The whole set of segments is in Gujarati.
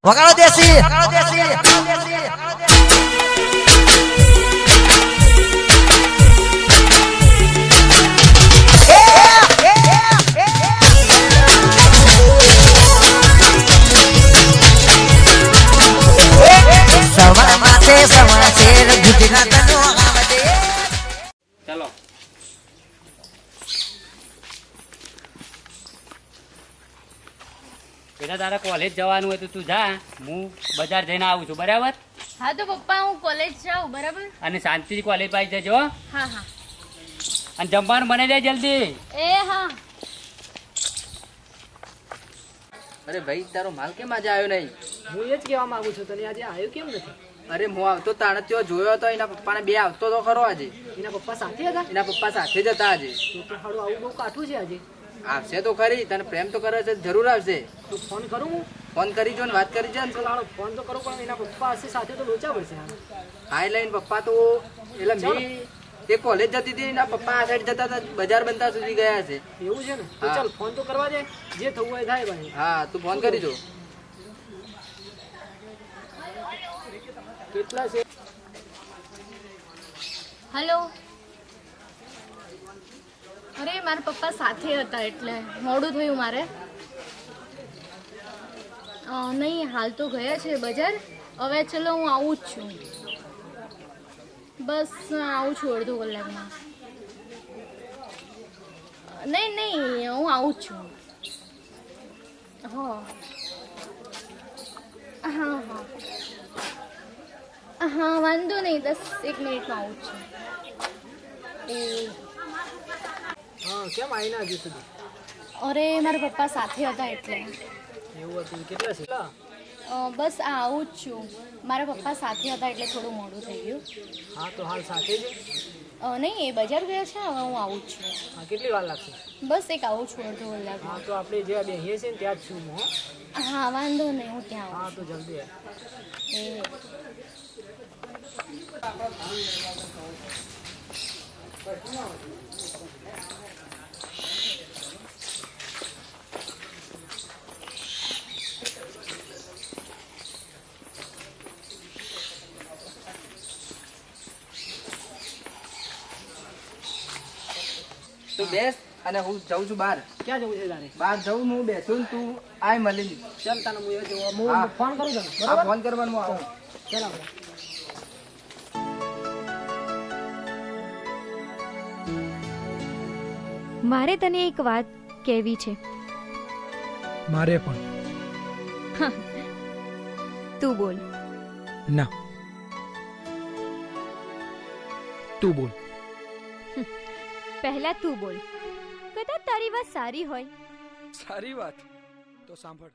વગાડો દેશી સવા માથે સવા શેર ગુજરાતનો આવડે. ચલો બેટા તારે કોલેજ જવાનું હોય તો તું જા, હું બજાર જઈને આવું છું, બરાબર? હા તો પપ્પા હું કોલેજ જાઉં, બરાબર? અને શાંતિથી કોલેજ પાઈ જજો. હા હા. અને જમવાનું બનાવી દે જલ્દી. એ હા. અરે ભાઈ તારો માલ કેમ આજે આવ્યો નહીં? હું એ જ કહેવા માંગુ છું, તને આજે આવ્યો કેમ નથી? અરે હું આવતો તાણે ત્યાં જોયો હતો, એના પપ્પાને બે આવતો તો ખરો આજે. એના પપ્પા સાથે હતા? એના પપ્પા સાથે જ હતા આજે. તો હાડું આવું બહુ કાઠું છે આજે. આવશે તો ખરી, તને પ્રેમ તો કરે છે, જરૂર આવશે. તો ફોન કરું હું? ફોન કરી જો ને વાત કરી જો ને. ચાલ હાલો ફોન તો કરું, પણ એના પપ્પા હશે સાથે તો લોચા પડશે. હાઈ લઈને પપ્પા તો એટલે મેં એ કોલેજ જતી હતી, એના પપ્પા આ સાઈડ જતા હતા, બજાર બનતા સુધી ગયા છે. એવું છે ને? તો હા. ચાલ ફોન તો કરવા દે, જે થવું હોય થાય ભાઈ. હા તું ફોન કરી જો. કેટલા છે? હેલો. અરે મારા પપ્પા સાથે હતા એટલે મોડું થયું મારે. નહીં હાલ તો ગયા છે બજાર. હવે ચલો હું આવું જ છું, બસ આવું છું અડધો કલાકમાં. નહીં નહીં હું આવું જ છું. હા હા હા હા વાંધો નહીં, 1 મિનિટમાં આવું જ છું. હા કેમ આવી ના હજુ સુધી? અરે મારા પપ્પા સાથે હતા એટલે. એવું હતું? કેટલા છે? બસ આવું જ છું. મારા પપ્પા સાથે હતા એટલે થોડું મોડું થઈ ગયું. હા તો હાલ સાથે જ? નહીં એ બજાર ગયા છે, હવે હું આવું જ છું. હા કેટલી વાર લાગશે? બસ એક આવું છું અડધો હા કલાકમાં. તો આપણે જે બેસીએ છીએ ને ત્યાં જ છું હું. હો? હા વાંધો નહીં, હું ત્યાં હા આવું તો જલ્દી આવ. છું. તું બેસ અને હું જઉં છું બહાર. ક્યાં જવું છે તારે? બહાર જઉં હું બેસું ને તું આય મળી. ચાલ તને હું એ જોવા હું હા. ફોન કરું તને, હા બરાબર? ફોન કરવાનું હું આવું. ચાલ આપણે. મારે તને એક વાત કહેવી છે. મારે પણ. તું બોલ. ના, તું બોલ. પહેલા તું બોલ. કદાચ તારી વાત સારી હોય. સારી વાત તો સાંભળ.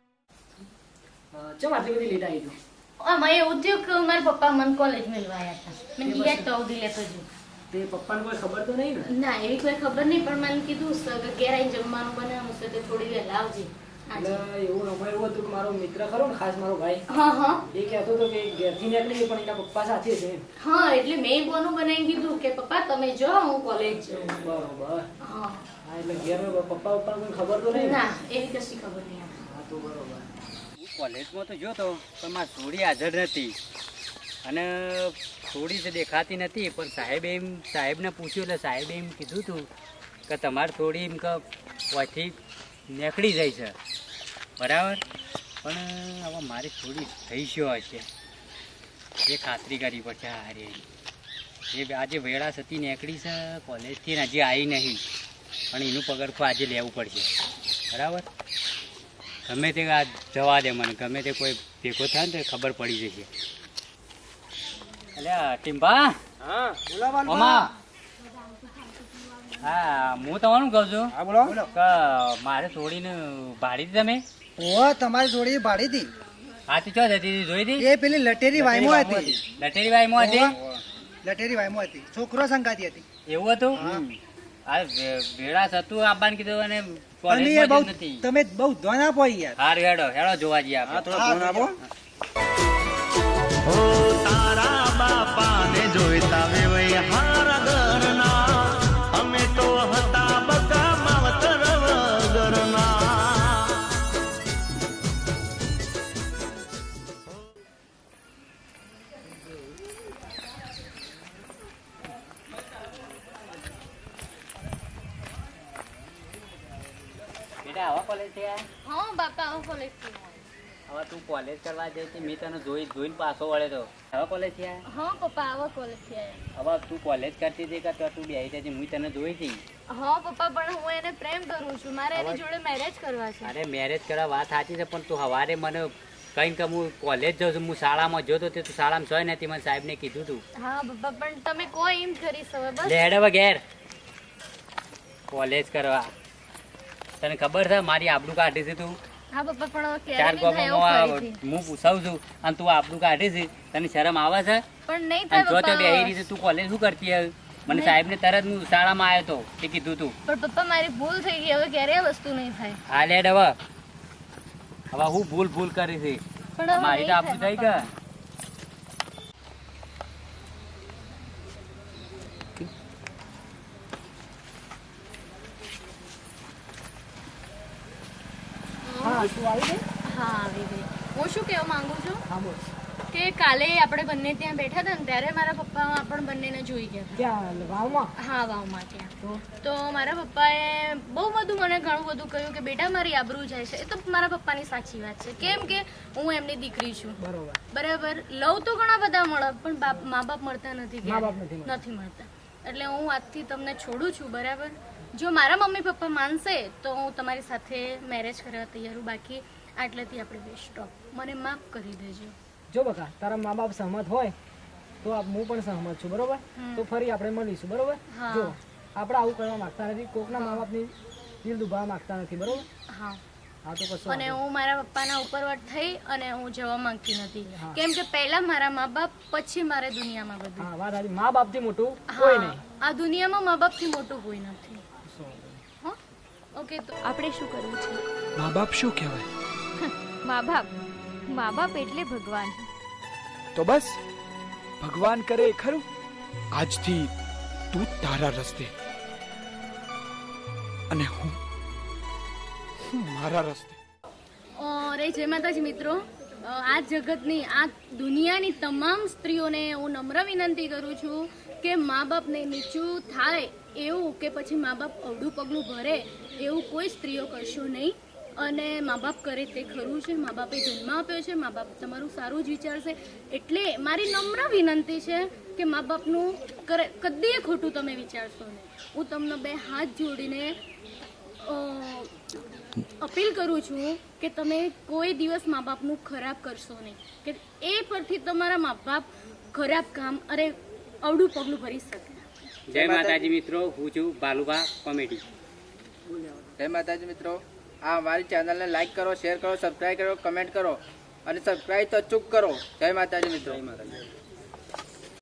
ચમ આટલી બધી લેટ આવી તું? મેં એવું થયું કે મારા પપ્પા મને કોલેજ મેળવા આવ્યા હતા. મેં ગયા તો અવધી લેતો જઉં. તે પપ્પાને કોઈ ખબર તો નહીં ને? ના એવી કોઈ ખબર નહીં, પણ મને કીધું કે ઘેર આવીને જમવાનું બનાવવું છે તે થોડી વહેલા આવજે. એટલે એવું નંબર એવું હતું કે મારો મિત્ર ખરો ને, ખાસ મારો ભાઈ, હા હા એ કહેતો હતો કે ઘેરથી નીકળી પણ એના પપ્પા સાથે છે એમ. હા એટલે મેં બોનું બનાવી કીધું કે પપ્પા તમે જાઓ, હું કોલેજ જાઉં. બરોબર. હા હા એટલે ઘેર પપ્પા કોઈ ખબર તો નહીં ને? ના એવી કશી ખબર નહીં. હા તો બરોબર. હું કોલેજમાં તો જોતો પણ મારી છોડી હાજર નથી, અને છોડી તો દેખાતી નથી. પણ સાહેબને પૂછ્યું એટલે સાહેબે એમ કીધું હતું કે તમારે થોડી એમ કે ઓથી નીકળી જાય છે, બરાબર? પણ હવે મારી થોડી થઈ શું હશે એ ખાતરી કરવી પડશે. હારે એ આજે વેળા સતી નીકળી છે કોલેજથી, હજી આવી નહીં, પણ એનું પગરખું આજે લેવું પડશે, બરાબર? ગમે તે આ જવા દે મને, ગમે તે કોઈ ભેગો થાય ને તો ખબર પડી જશે. અલ્યા ટીમ્પા. હા બોલાવાનું. મામા. હા હું તમારું કહું છું. હા બોલો. કે મારે છોડીને ભાડી હતી તમે? ઓ તમારી જોડી ભાડી હતી. હા તો ચો જતી હતી, જોઈ હતી? એ પેલી લટેરી વાયમો હતી. લટેરી વાયમાં હતી? લટેરી વાયમો હતી. છોકરો સંગાતી હતી. એવું હતું? આ ભેળા થતું આવવાનું કીધું અને અને એ કોલેજમાં બહુ જ નથી. તમે બહુ ધ્યાન આપો યાર. હાર હેડો હેડો જોવા જઈએ આપણે. થોડો ફોન આપો. તારા બાપાને જોઈતા વેવૈ હારા ઘરના અમે તો હતા બકા માવતર વગરના. કોલેજથી આયા? હા બાપા હું કોલેજથી હવે તું કોલેજ કરવા જઈ હતી, મેં તને જોઈને પાછો વળે તો હવે કોલેજથી આયા? હા પપ્પા આવા કોલેજથી આવ્યા હવે તું કોલેજ કરતી હતી કે તો તું બેહી હતી, હું તને જોઈ હતી. હા પપ્પા પણ હું એને પ્રેમ કરું છું, મારે એની જોડે મેરેજ કરવા છે. અરે મેરેજ કરવા વાત સાચી છે, પણ તું સવારે મને કઈ કે હું કોલેજ જાઉં છું, હું શાળામાં જોતો તે તું શાળામાં જોઈ નથી, મને સાહેબને કીધું તું. હા પપ્પા પણ તમે કોઈ એમ કરીશ હવે બસ. લે હેડ હવે ઘેર કોલેજ કરવા. તને ખબર છે મારી આબરૂ કાઢી છે તું? હા પપ્પા પણ હવે ચાર ક્યારે નહીં થાય એવું ફરીથી. હું પૂછાવું છું અને તું આબરૂ કાઢી છે, તને શરમ આવે છે? પણ નહીં અને થાય જો તે બેહી પપ્પા. રીતે તું કોલેજ શું કરતી હવે? મને સાહેબને તરત હું શાળામાં આવ્યો તો તે કીધું તું. પણ પપ્પા મારી ભૂલ થઈ ગઈ, હવે ક્યારે આ વસ્તુ નહીં થાય. હા લેડ હવે હું ભૂલ કરી છે, પણ હવે મારી તો નહીં આબરૂ થઈ થાય કે હા તું આવી ગઈ? હા આવી ગઈ. હું શું કહેવા માંગુ છું હા બોલ. કે કાલે આપણે બંને ત્યાં બેઠા હતા ને ત્યારે મારા પપ્પા આપણને બંનેને જોઈ ગયા હતા. ક્યાં ગામમાં? હા વાવમાં ત્યાં. તો મારા પપ્પાએ બહુ બધું મને ઘણું બધું કહ્યું કે બેટા મારી આબરૂ જાય છે. એ તો મારા પપ્પાની સાચી વાત છે, કેમ કે હું એમની દીકરી છું. બરોબર. બરાબર. લવ તો ઘણા બધા મળે પણ મા બાપ મળતા નથી મા બાપ ક્યારેય. નથી મળતા. નથી મળતા. એટલે હું આજથી તમને છોડું છું. બરાબર. જો મારા મમ્મી પપ્પા માનશે તો હું તમારી સાથે મેરેજ કરવા તૈયાર છું, બાકી આટલેથી આપણે બે સ્ટોપ. મને માફ કરી દેજો. જો બકા તારા મા બાપ સહમત હોય તો હું પણ સહમત છું, બરોબર? તો ફરી આપણે મળીશું, બરોબર? હા. જો આપણે આવું કરવા માંગતા નથી, કોકના મા બાપની દિલ દુભાવવા માંગતા નથી, બરોબર? હા. હા તો કશું અને વાંધો હું મારા પપ્પાના ઉપરવટ થઈ અને હું જવા માંગતી નથી, હા. કેમ કે પહેલા મારા મા બાપ, પછી મારે દુનિયામાં નહીં. બધું. હા વાત સાચી. મા બાપથી મોટું કોઈ નહીં. આ દુનિયામાં મા બાપથી મોટું કોઈ નથી. કશું વાંધો નહીં. હા ઓકે. તો આપણે શું કરવું છે? મા બાપ શું કહેવાય? મા બાપ એટલે ભગવાન. તો બસ ભગવાન કરે એ ખરું. આજથી તું તારા રસ્તે અને હું મારા રસ્તે. અરે જય માતાજી મિત્રો. આ જગતની, આ દુનિયાની તમામ સ્ત્રીઓને હું નમ્ર વિનંતી કરું છું કે મા બાપને નીચું થાય એવું કે પછી મા બાપ અવડું પગલું ભરે એવું કોઈ સ્ત્રીઓ કરશો નહીં. અને મા બાપ કરે તે ખરું છે. મા બાપે જન્મ આપ્યો છે, મા બાપ તમારું સારું જ વિચારશે. એટલે મારી નમ્ર વિનંતી છે કે મા બાપનું કદીએ ખોટું તમે વિચારશો નહીં. હું તમને બે હાથ જોડીને અપીલ કરું છું કે તમે કોઈ દિવસ મા બાપનું ખરાબ કરશો નહીં, કે એ પરથી તમારા મા બાપ ખરાબ કામ અવડું પગલું ભરી શકે. જય માતાજી મિત્રો, હું છું બાલુભા કોમેડી. જય માતાજી મિત્રો, આ અમારી ચેનલને લાઈક કરો, શેર કરો, સબસ્ક્રાઈબ કરો, કમેન્ટ કરો અને સબસ્ક્રાઈબ તો અચૂક કરો. જય માતાજી મિત્રો. જય માતાજી.